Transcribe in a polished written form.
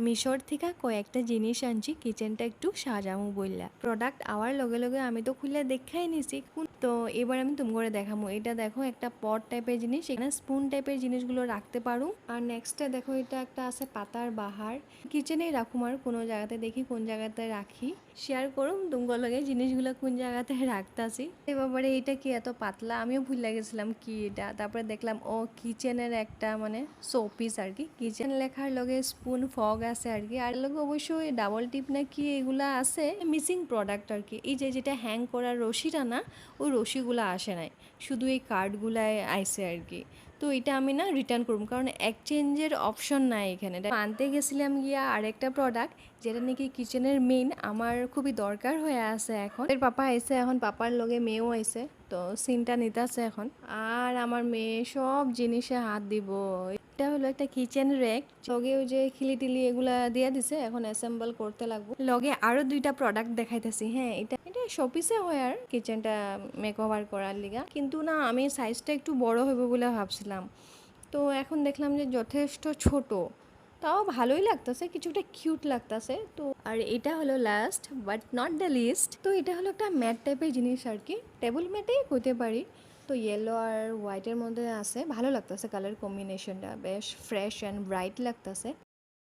মিশর থেকে কয়েকটা জিনিস আনছি কিচেনটা একটু সাজামু বললা। প্রোডাক্ট আওয়ার লগে লগে আমি তো খুলে দেখাই নিছি। তো এবার আমি তুমি করে দেখামু। এটা দেখো একটা পট টাইপের জিনিস, এখানে স্পুন টাইপের জিনিসগুলো রাখতে পারো। আর নেক্সটে দেখো এটা একটা আছে পাতার বাহার, কিচেনেই রাখুম আর কোনো জায়গাতে দেখি কোন জায়গাতে রাখি শেয়ার করুম তোমার লগে জিনিসগুলো কোন জায়গাতে রাখতাছি। এবারে এটা কি এত পাতলা, আমিও ভুল লাগেছিলাম কি এটা। তারপরে দেখলাম ও কিচেনের একটা মানে শোপিস আর কি, কিচেন লেখার লগে স্পুন ফগ আছে আর কি। আর লগে অবশ্যই ডাবল টিপ না কি এগুলা আছে, মিসিং প্রোডাক্ট আর কি। এই যে যেটা হ্যাং করার রশিটা না, ওই রশিগুলো আসে নাই, শুধু এই কার্ডগুলাই আইসে আর কি। তো এটা আমি না রিটার্ন করব, কারণ এক্সচেঞ্জের অপশন নাই এখানে। আনতে গেছিলাম গিয়া আরেকটা প্রোডাক্ট যেটা নাকি কিচেনের মেইন, আমার খুবই দরকার হয়ে আছে এখন। এর পাপা আইসে, এখন পাপার লগে মেয়েও আইসে, তো সিনটা নিতেছে এখন। আর আমার মেয়ে সব জিনিসে হাত দিব। এটা হলো একটা কিচেন র্যাক, লগে ওই যে খিলি টিলি এগুলা দিয়ে দিছে, এখন অ্যাসেম্বল করতে লাগবো। লগে আরো দুইটা প্রোডাক্ট দেখাইতেছি। হ্যাঁ, এটা এটা শপিসে হয় আর কিচেনটা মেকওভার করার লিগা, কিন্তু না আমি সাইজটা একটু বড় হবে বলে ভাবছিলাম। তো এখন দেখলাম যে যথেষ্ট ছোট, তাও ভালোই লাগতেছে, কিছুটা কিউট লাগতেছে। তো আর এটা হলো last but not the least, তো এটা হলো একটা ম্যাট টাইপের জিনিস আর কি, টেবিল ম্যাটেই হতে পারি। তো ইয়েলো আর হোয়াইটের মধ্যে আছে, ভালো লাগতেছে কালার কম্বিনেশনটা, বেশ ফ্রেশ অ্যান্ড ব্রাইট লাগতেছে।